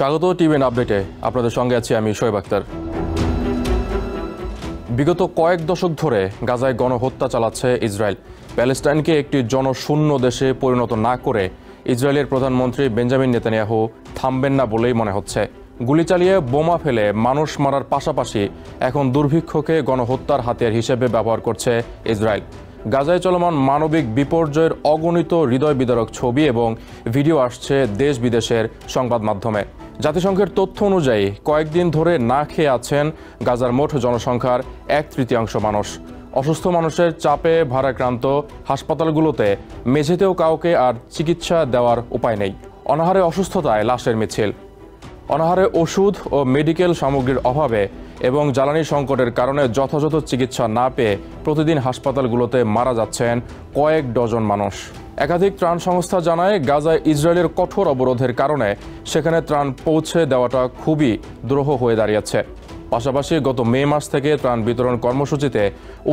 স্বাগত টিভিএন আপডেটে। আপনাদের সঙ্গে আছি আমি শোয়েব আক্তার। বিগত কয়েক দশক ধরে গাজায় গণহত্যা চালাচ্ছে ইসরায়েল। প্যালেস্টাইনকে একটি জনশূন্য দেশে পরিণত না করে ইসরায়েলের প্রধানমন্ত্রী বেঞ্জামিন নেতানিয়াহু থামবেন না বলেই মনে হচ্ছে। গুলি চালিয়ে বোমা ফেলে মানুষ মারার পাশাপাশি এখন দুর্ভিক্ষকে গণহত্যার হাতিয়ার হিসেবে ব্যবহার করছে ইসরায়েল। গাজায় চলমান মানবিক বিপর্যয়ের অগণিত হৃদয় বিদারক ছবি এবং ভিডিও আসছে দেশ বিদেশের সংবাদ মাধ্যমে। জাতিসংঘের তথ্য অনুযায়ী কয়েকদিন ধরে না খেয়ে আছেন গাজার মোট জনসংখ্যার 1/3 মানুষ। অসুস্থ মানুষের চাপে ভারাক্রান্ত হাসপাতালগুলোতে মেঝেতেও কাউকে আর চিকিৎসা দেওয়ার উপায় নেই। অনাহারে অসুস্থতায় লাশের মিছিল। অনাহারে ওষুধ ও মেডিকেল সামগ্রীর অভাবে এবং জ্বালানি সংকটের কারণে যথাযথ চিকিৎসা না পেয়ে প্রতিদিন হাসপাতালগুলোতে মারা যাচ্ছেন কয়েক ডজন মানুষ। একাধিক ত্রাণ সংস্থা জানায়, গাজায় ইসরায়েলের কঠোর অবরোধের কারণে সেখানে ত্রাণ পৌঁছে দেওয়াটা খুবই দুরূহ হয়ে দাঁড়িয়েছে। পাশাপাশি গত মে মাস থেকে ত্রাণ বিতরণ কর্মসূচিতে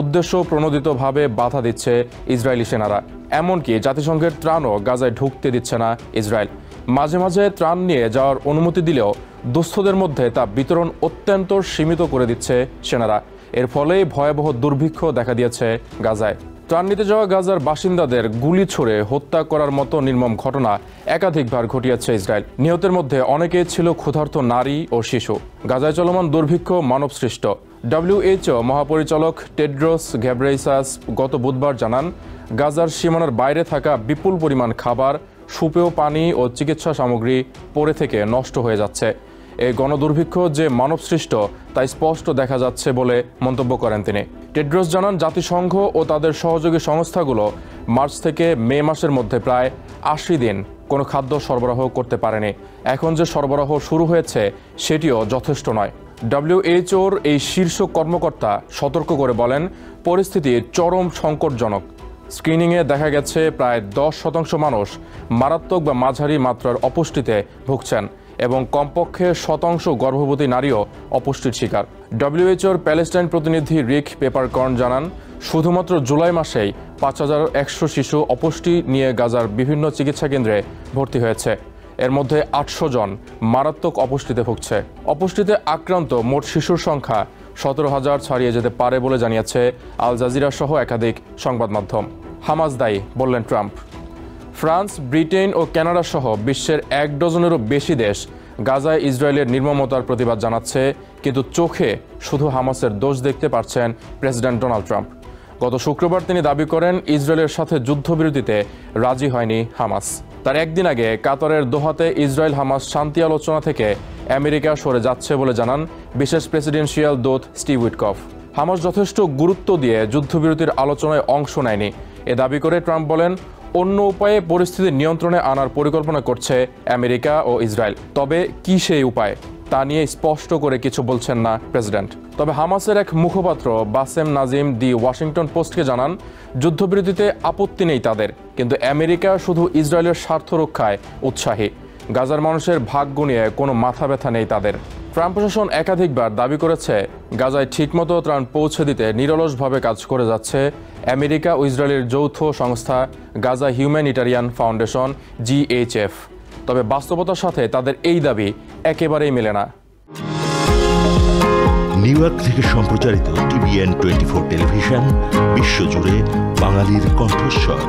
উদ্দেশ্য প্রণোদিতভাবে বাধা দিচ্ছে ইসরায়েলি সেনারা। এমনকি জাতিসংঘের ত্রাণও গাজায় ঢুকতে দিচ্ছে না ইসরায়েল। মাঝে মাঝে ত্রাণ নিয়ে যাওয়ার অনুমতি দিলেও দুস্থদের মধ্যে তা বিতরণ অত্যন্ত সীমিত করে দিচ্ছে সেনারা। এর ফলেই ভয়াবহ দুর্ভিক্ষ দেখা দিয়েছে গাজায়। ত্রাণ নিতে যাওয়া গাজার বাসিন্দাদের গুলি ছুড়ে হত্যা করার মতো নির্মম ঘটনা একাধিকবার ঘটিয়েছে ইসরায়েল। নিহতের মধ্যে অনেকেই ছিল ক্ষুধার্ত নারী ও শিশু। গাজায় চলমান দুর্ভিক্ষ মানবসৃষ্ট। WHO মহাপরিচালক টেড্রোস ঘেব্রেইসাস গত বুধবার জানান, গাজার সীমানার বাইরে থাকা বিপুল পরিমাণ খাবার, সুপেয় পানি ও চিকিৎসা সামগ্রী পড়ে থেকে নষ্ট হয়ে যাচ্ছে। এই গণদুর্ভিক্ষ যে মানবসৃষ্ট তা স্পষ্ট দেখা যাচ্ছে বলে মন্তব্য করেন তিনি। টেড্রোস জানান, জাতিসংঘ ও তাদের সহযোগী সংস্থাগুলো মার্চ থেকে মে মাসের মধ্যে প্রায় 80 দিন কোনো খাদ্য সরবরাহ করতে পারেনি। এখন যে সরবরাহ শুরু হয়েছে সেটিও যথেষ্ট নয়। WHOর এই শীর্ষ কর্মকর্তা সতর্ক করে বলেন, পরিস্থিতি চরম সংকটজনক। স্ক্রিনিংয়ে দেখা গেছে প্রায় 10% মানুষ মারাত্মক বা মাঝারি মাত্রার অপুষ্টিতে ভুগছেন এবং কমপক্ষে 1% গর্ভবতী নারীও অপুষ্টির শিকার। WHOর প্যালেস্টাইন প্রতিনিধি রিক পেপারকর্ন জানান, শুধুমাত্র জুলাই মাসেই 5100 শিশু অপুষ্টি নিয়ে গাজার বিভিন্ন চিকিৎসা কেন্দ্রে ভর্তি হয়েছে। এর মধ্যে 800 জন মারাত্মক অপুষ্টিতে ভুগছে। অপুষ্টিতে আক্রান্ত মোট শিশুর সংখ্যা 17,000 ছাড়িয়ে যেতে পারে বলে জানিয়েছে আল জাজিরা সহ একাধিক সংবাদ মাধ্যম। হামাস দায়ী বললেন ট্রাম্প। ফ্রান্স, ব্রিটেন ও কানাডা সহ বিশ্বের 1 ডজনেরও বেশি দেশ গাজায় ইসরায়েলের নির্মমতার প্রতিবাদ জানাচ্ছে, কিন্তু চোখে শুধু হামাসের দোষ দেখতে পাচ্ছেন প্রেসিডেন্ট ডোনাল্ড ট্রাম্প। গত শুক্রবার তিনি দাবি করেন, ইসরায়েলের সাথে যুদ্ধবিরতিতে রাজি হয়নি হামাস। তার একদিন আগে কাতারের দোহাতে ইসরায়েল হামাস শান্তি আলোচনা থেকে আমেরিকা সরে যাচ্ছে বলে জানান বিশেষ প্রেসিডেন্সিয়াল দূত স্টিভ উইটকফ। হামাস যথেষ্ট গুরুত্ব দিয়ে যুদ্ধবিরতির আলোচনায় অংশ নেয়নি এ দাবি করে ট্রাম্প বলেন, অন্য উপায়ে পরিস্থিতি নিয়ন্ত্রণে আনার পরিকল্পনা করছে আমেরিকা ও ইসরায়েল। তবে কি সেই উপায় তা নিয়ে স্পষ্ট করে কিছু বলছেন না প্রেসিডেন্ট। তবে হামাসের এক মুখপাত্র বাসেম নাজিম দি ওয়াশিংটন পোস্টকে জানান, যুদ্ধবিরতিতে আপত্তি নেই তাদের, কিন্তু আমেরিকা শুধু ইসরায়েলের স্বার্থ রক্ষায় উৎসাহী। গাজার মানুষের ভাগ্য নিয়ে কোনো মাথা ব্যথা নেই তাদের। ট্রাম্প প্রশাসন একাধিকবার দাবি করেছে, গাজায় ঠিকমতো ত্রাণ পৌঁছে দিতে নিরলসভাবে কাজ করে যাচ্ছে আমেরিকা ও ইসরায়েলের যৌথ সংস্থা গাজা হিউম্যানিটারিয়ান ফাউন্ডেশন GHF। তবে বাস্তবতার সাথে তাদের এই দাবি একেবারেই মেলে না। নিউ ইয়র্ক থেকে সম্প্রচারিত TVN 24 টেলিভিশন বিশ্বজুড়ে বাঙালির কণ্ঠস্বর।